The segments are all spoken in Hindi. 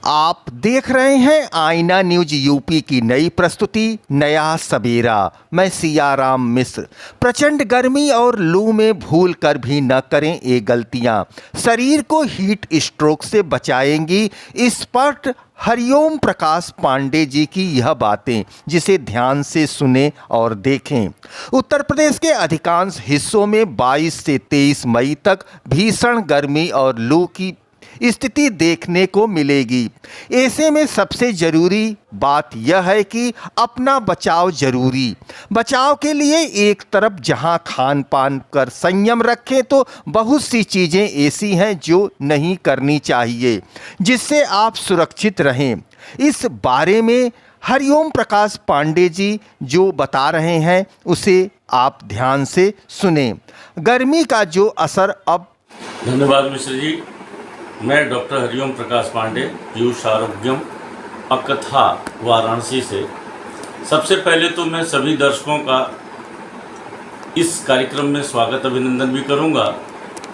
आप देख रहे हैं आईना न्यूज यूपी की नई प्रस्तुति नया सवेरा। मैं सियाराम मिश्र। प्रचंड गर्मी और लू में भूल कर भी न करें ये गलतियां, शरीर को हीट स्ट्रोक से बचाएंगी। एक्सपर्ट हरिओम प्रकाश पांडे जी की यह बातें, जिसे ध्यान से सुने और देखें। उत्तर प्रदेश के अधिकांश हिस्सों में 22 से 23 मई तक भीषण गर्मी और लू की स्थिति देखने को मिलेगी। ऐसे में सबसे ज़रूरी बात यह है कि अपना बचाव जरूरी। बचाव के लिए एक तरफ जहां खान पान कर संयम रखें, तो बहुत सी चीज़ें ऐसी हैं जो नहीं करनी चाहिए, जिससे आप सुरक्षित रहें। इस बारे में हरिओम प्रकाश पांडे जी जो बता रहे हैं, उसे आप ध्यान से सुने। गर्मी का जो असर अब। धन्यवाद मिश्र जी। मैं डॉक्टर हरिओम प्रकाश पांडे, पीयूष आरोग्यम, अकथा, वाराणसी से। सबसे पहले तो मैं सभी दर्शकों का इस कार्यक्रम में स्वागत अभिनंदन भी करूंगा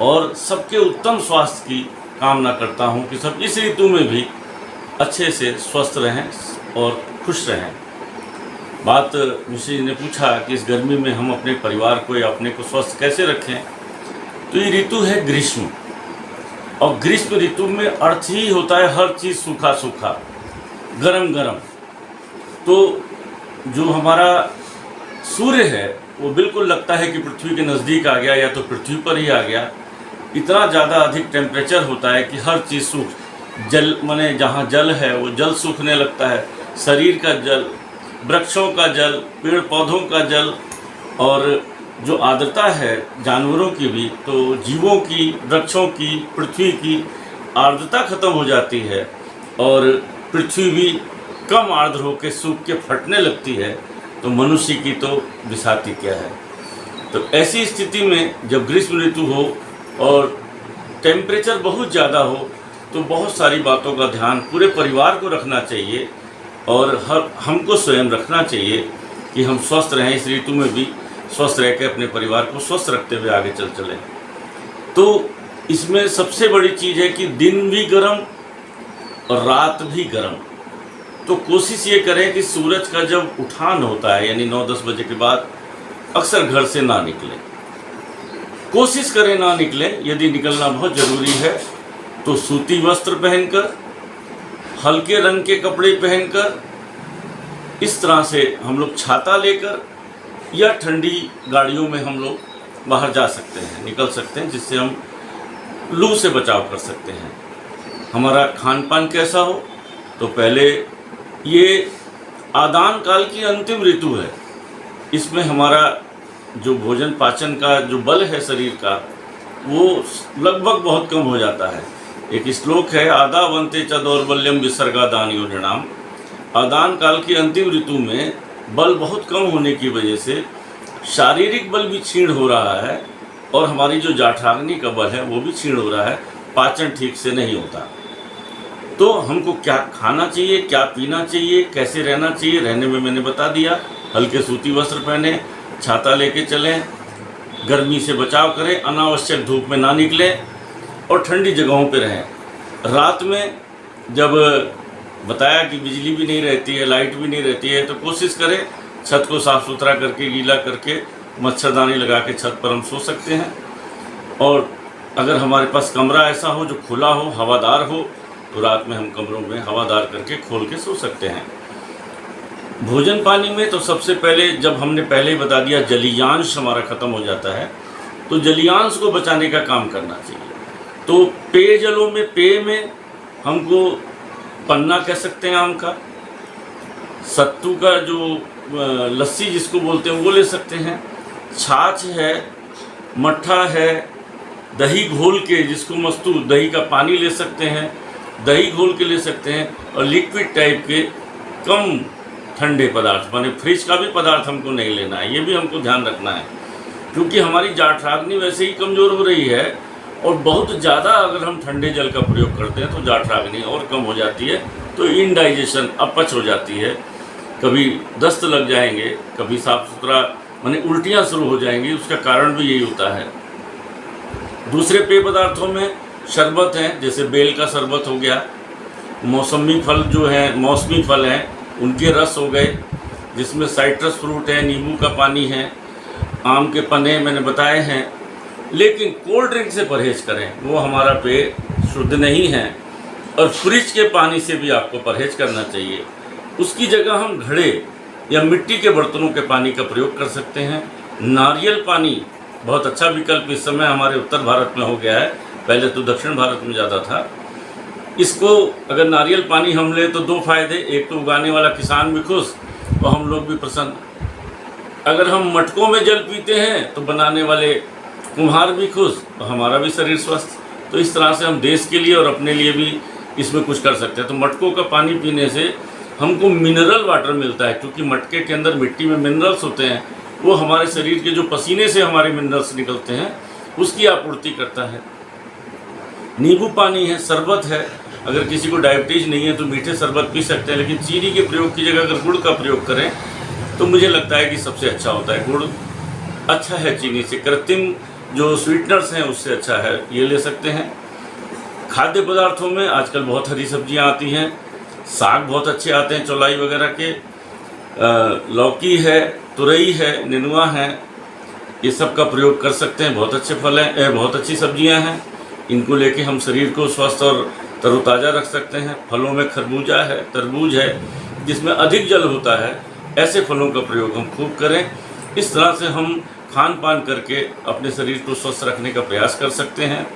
और सबके उत्तम स्वास्थ्य की कामना करता हूं कि सब इस ऋतु में भी अच्छे से स्वस्थ रहें और खुश रहें। बात मिश्र जी ने पूछा कि इस गर्मी में हम अपने परिवार को या अपने को स्वस्थ कैसे रखें, तो ये ऋतु है ग्रीष्म, और ग्रीष्म ऋतु में अर्थ ही होता है हर चीज़ सूखा सूखा, गरम गरम। तो जो हमारा सूर्य है वो बिल्कुल लगता है कि पृथ्वी के नज़दीक आ गया या तो पृथ्वी पर ही आ गया। इतना ज़्यादा अधिक टेम्परेचर होता है कि हर चीज़ सूख, जल माने जहाँ जल है वो जल सूखने लगता है। शरीर का जल, वृक्षों का जल, पेड़ पौधों का जल, और जो आर्द्रता है जानवरों की भी, तो जीवों की, वृक्षों की, पृथ्वी की आर्द्रता खत्म हो जाती है और पृथ्वी भी कम आर्द्र होकर सूख के फटने लगती है। तो मनुष्य की तो बिसाती क्या है। तो ऐसी स्थिति में जब ग्रीष्म ऋतु हो और टेम्परेचर बहुत ज़्यादा हो, तो बहुत सारी बातों का ध्यान पूरे परिवार को रखना चाहिए और हमको स्वयं रखना चाहिए कि हम स्वस्थ रहें, इस ऋतु में भी स्वस्थ रह के अपने परिवार को स्वस्थ रखते हुए आगे चलें। तो इसमें सबसे बड़ी चीज़ है कि दिन भी गर्म और रात भी गर्म। तो कोशिश ये करें कि सूरज का जब उठान होता है यानी 9-10 बजे के बाद अक्सर घर से ना निकलें। कोशिश करें ना निकलें। यदि निकलना बहुत ज़रूरी है तो सूती वस्त्र पहनकर, हल्के रंग के कपड़े पहनकर, इस तरह से हम लोग छाता लेकर या ठंडी गाड़ियों में हम लोग बाहर जा सकते हैं, निकल सकते हैं, जिससे हम लू से बचाव कर सकते हैं। हमारा खान पान कैसा हो, तो पहले ये आदान काल की अंतिम ऋतु है। इसमें हमारा जो भोजन पाचन का जो बल है शरीर का, वो लगभग बहुत कम हो जाता है। एक श्लोक है, आदा वंते च दौर्बल्यम विसर्गा दान योजनाम। आदान काल की अंतिम ऋतु में बल बहुत कम होने की वजह से शारीरिक बल भी क्षीण हो रहा है और हमारी जो जाठराग्नि का बल है वो भी क्षीण हो रहा है, पाचन ठीक से नहीं होता। तो हमको क्या खाना चाहिए, क्या पीना चाहिए, कैसे रहना चाहिए, रहने में मैंने बता दिया। हल्के सूती वस्त्र पहने, छाता लेके चलें, गर्मी से बचाव करें, अनावश्यक धूप में ना निकलें और ठंडी जगहों पे रहें। रात में जब बताया कि बिजली भी नहीं रहती है, लाइट भी नहीं रहती है, तो कोशिश करें छत को साफ़ सुथरा करके, गीला करके, मच्छरदानी लगा के छत पर हम सो सकते हैं। और अगर हमारे पास कमरा ऐसा हो जो खुला हो, हवादार हो, तो रात में हम कमरों में हवादार करके खोल के सो सकते हैं। भोजन पानी में तो सबसे पहले, जब हमने पहले ही बता दिया, जलीयांश हमारा ख़त्म हो जाता है, तो जलीयांश को बचाने का काम करना चाहिए। तो पेयजलों में, पेय में हमको पन्ना कह सकते हैं आम का, सत्तू का जो लस्सी जिसको बोलते हैं वो ले सकते हैं, छाछ है, मट्ठा है, दही घोल के, जिसको मस्तू, दही का पानी ले सकते हैं, दही घोल के ले सकते हैं, और लिक्विड टाइप के कम ठंडे पदार्थ, माने फ्रिज का भी पदार्थ हमको नहीं लेना है। ये भी हमको ध्यान रखना है, क्योंकि हमारी जाठराग्नि वैसे ही कमज़ोर हो रही है और बहुत ज़्यादा अगर हम ठंडे जल का प्रयोग करते हैं तो जाठराग्नि और कम हो जाती है, तो इनडाइजेशन, अपच हो जाती है, कभी दस्त लग जाएंगे, कभी साफ़ सुथरा माने उल्टियाँ शुरू हो जाएंगी। उसका कारण भी यही होता है। दूसरे पेय पदार्थों में शरबत हैं, जैसे बेल का शरबत हो गया, मौसमी फल जो हैं, मौसमी फल हैं, उनके रस हो गए, जिसमें साइट्रस फ्रूट है, नींबू का पानी है, आम के पन्ने मैंने बताए हैं। लेकिन कोल्ड ड्रिंक से परहेज करें, वो हमारा पेट शुद्ध नहीं है। और फ्रिज के पानी से भी आपको परहेज करना चाहिए। उसकी जगह हम घड़े या मिट्टी के बर्तनों के पानी का प्रयोग कर सकते हैं। नारियल पानी बहुत अच्छा विकल्प इस समय हमारे उत्तर भारत में हो गया है, पहले तो दक्षिण भारत में ज़्यादा था। इसको अगर नारियल पानी हम लें तो दो फायदे, एक तो उगाने वाला किसान भी खुश और हम लोग भी प्रसन्न। अगर हम मटकों में जल पीते हैं तो बनाने वाले कुम्हार भी खुश और हमारा भी शरीर स्वस्थ। तो इस तरह से हम देश के लिए और अपने लिए भी इसमें कुछ कर सकते हैं। तो मटकों का पानी पीने से हमको मिनरल वाटर मिलता है, क्योंकि मटके के अंदर मिट्टी में मिनरल्स होते हैं, वो हमारे शरीर के जो पसीने से हमारे मिनरल्स निकलते हैं उसकी आपूर्ति करता है। नींबू पानी है, शरबत है। अगर किसी को डायबिटीज़ नहीं है तो मीठे शरबत पी सकते हैं, लेकिन चीनी के प्रयोग की जगह अगर गुड़ का प्रयोग करें तो मुझे लगता है कि सबसे अच्छा होता है। गुड़ अच्छा है चीनी से, कृत्रिम जो स्वीटनर्स हैं उससे अच्छा है, ये ले सकते हैं। खाद्य पदार्थों में आजकल बहुत हरी सब्जियां आती हैं, साग बहुत अच्छे आते हैं चौलाई वगैरह के, लौकी है, तुरई है, नेनुआ है, ये सब का प्रयोग कर सकते हैं। बहुत अच्छे फल हैं, बहुत अच्छी सब्जियां हैं। इनको लेके हम शरीर को स्वस्थ और तरोताज़ा रख सकते हैं। फलों में खरबूजा है, तरबूज है, जिसमें अधिक जल होता है, ऐसे फलों का प्रयोग हम खूब करें। इस तरह से हम खान पान करके अपने शरीर को स्वस्थ रखने का प्रयास कर सकते हैं।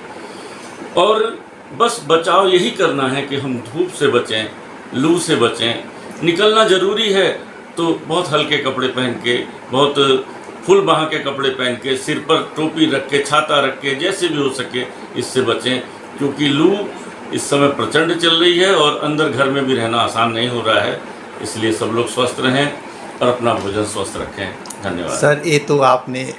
और बस बचाव यही करना है कि हम धूप से बचें, लू से बचें। निकलना ज़रूरी है तो बहुत हल्के कपड़े पहन के, बहुत फुल बाह के कपड़े पहन के, सिर पर टोपी रख के, छाता रख के, जैसे भी हो सके इससे बचें, क्योंकि लू इस समय प्रचंड चल रही है और अंदर घर में भी रहना आसान नहीं हो रहा है। इसलिए सब लोग स्वस्थ रहें और अपना भोजन स्वस्थ रखें। धन्यवाद सर। ये तो आपने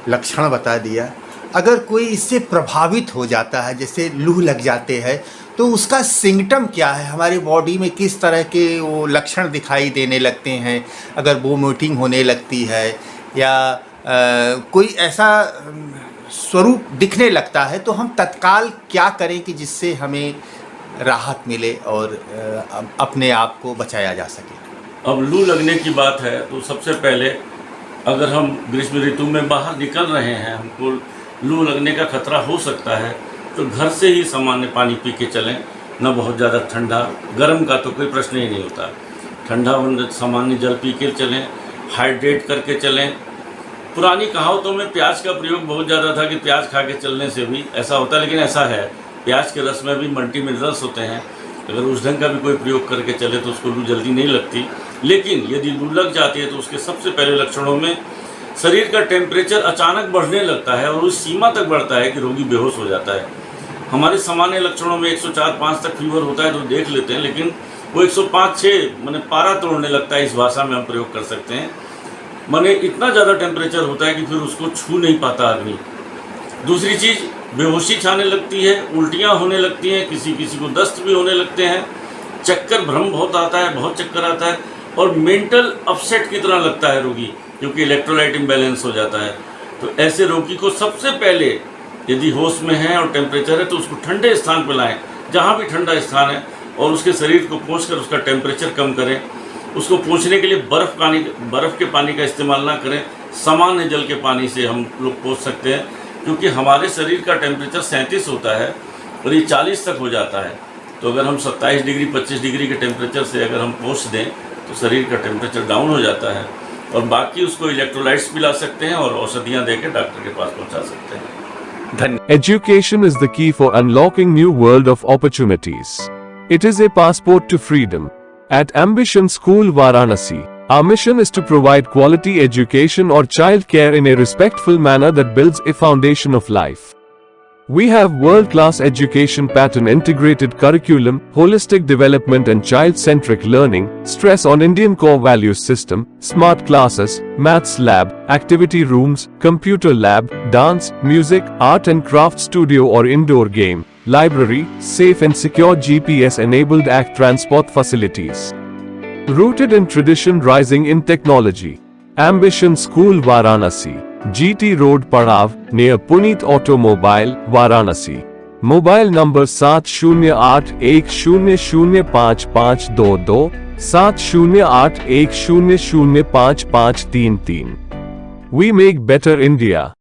लक्षण बता दिया। अगर कोई इससे प्रभावित हो जाता है, जैसे लू लग जाते हैं, तो उसका सिम्टम क्या है? हमारी बॉडी में किस तरह के वो लक्षण दिखाई देने लगते हैं? अगर वोमिटिंग होने लगती है या कोई ऐसा स्वरूप दिखने लगता है, तो हम तत्काल क्या करें कि जिससे हमें राहत मिले और अपने आप को बचाया जा सके? अब लू लगने की बात है तो सबसे पहले अगर हम ग्रीष्म ऋतु में बाहर निकल रहे हैं, हमको लू लगने का खतरा हो सकता है, तो घर से ही सामान्य पानी पी के चलें। न बहुत ज़्यादा ठंडा, गर्म का तो कोई प्रश्न ही नहीं होता। ठंडा सामान्य जल पी के चलें, हाइड्रेट करके चलें। पुरानी कहावतों में प्याज का प्रयोग बहुत ज़्यादा था कि प्याज खा के चलने से भी ऐसा होता है, लेकिन ऐसा है, प्याज के रस में भी मल्टी मिनरल्स होते हैं। अगर उस ढंग का भी कोई प्रयोग करके चले तो उसको लू जल्दी नहीं लगती। लेकिन यदि लू लग जाती है तो उसके सबसे पहले लक्षणों में शरीर का टेम्परेचर अचानक बढ़ने लगता है और उस सीमा तक बढ़ता है कि रोगी बेहोश हो जाता है। हमारे सामान्य लक्षणों में 104-105 तक फीवर होता है तो देख लेते हैं, लेकिन वो 105-106 माने पारा तोड़ने लगता है, इस भाषा में हम प्रयोग कर सकते हैं। माने इतना ज़्यादा टेम्परेचर होता है कि फिर उसको छू नहीं पाता आदमी। दूसरी चीज़, बेहोशी छाने लगती है, उल्टियाँ होने लगती हैं, किसी किसी को दस्त भी होने लगते हैं, चक्कर भ्रम बहुत आता है, बहुत चक्कर आता है, और मेंटल अपसेट की तरह लगता है रोगी, क्योंकि इलेक्ट्रोलाइट इम्बैलेंस हो जाता है। तो ऐसे रोगी को सबसे पहले यदि होश में है और टेम्परेचर है तो उसको ठंडे स्थान पर लाएँ, जहाँ भी ठंडा स्थान है, और उसके शरीर को पोंछकर उसका टेम्परेचर कम करें। उसको पोंछने के लिए बर्फ़ के पानी का इस्तेमाल ना करें, सामान्य जल के पानी से हम लोग पोंछ सकते हैं, क्योंकि हमारे शरीर का टेम्परेचर 37 होता है और ये 40 तक हो जाता है। तो अगर हम 27 डिग्री 25 डिग्री के टेम्परेचर से अगर हम पोंछ दें तो शरीर का टेम्परेचर डाउन हो जाता है, और बाकी उसको इलेक्ट्रोलाइट्स पिला सकते हैं और औषधियाँ देकर डॉक्टर के पास पहुँचा सकते हैं। Education is the key for unlocking new world of opportunities. It is a passport to freedom. At Ambition School Varanasi, our mission is to provide quality education or child care in a respectful manner that builds a foundation of life. We have world-class education pattern, integrated curriculum, holistic development and child-centric learning, stress on Indian core values system, smart classes, maths lab, activity rooms, computer lab, dance, music, art and craft studio or indoor game, library, safe and secure GPS-enabled ACT transport facilities. Rooted in tradition, rising in technology. Ambition School Varanasi, GT Road Padav, near Puneet Automobile, Varanasi. Mobile number 7081005522 7081005533. We make better India.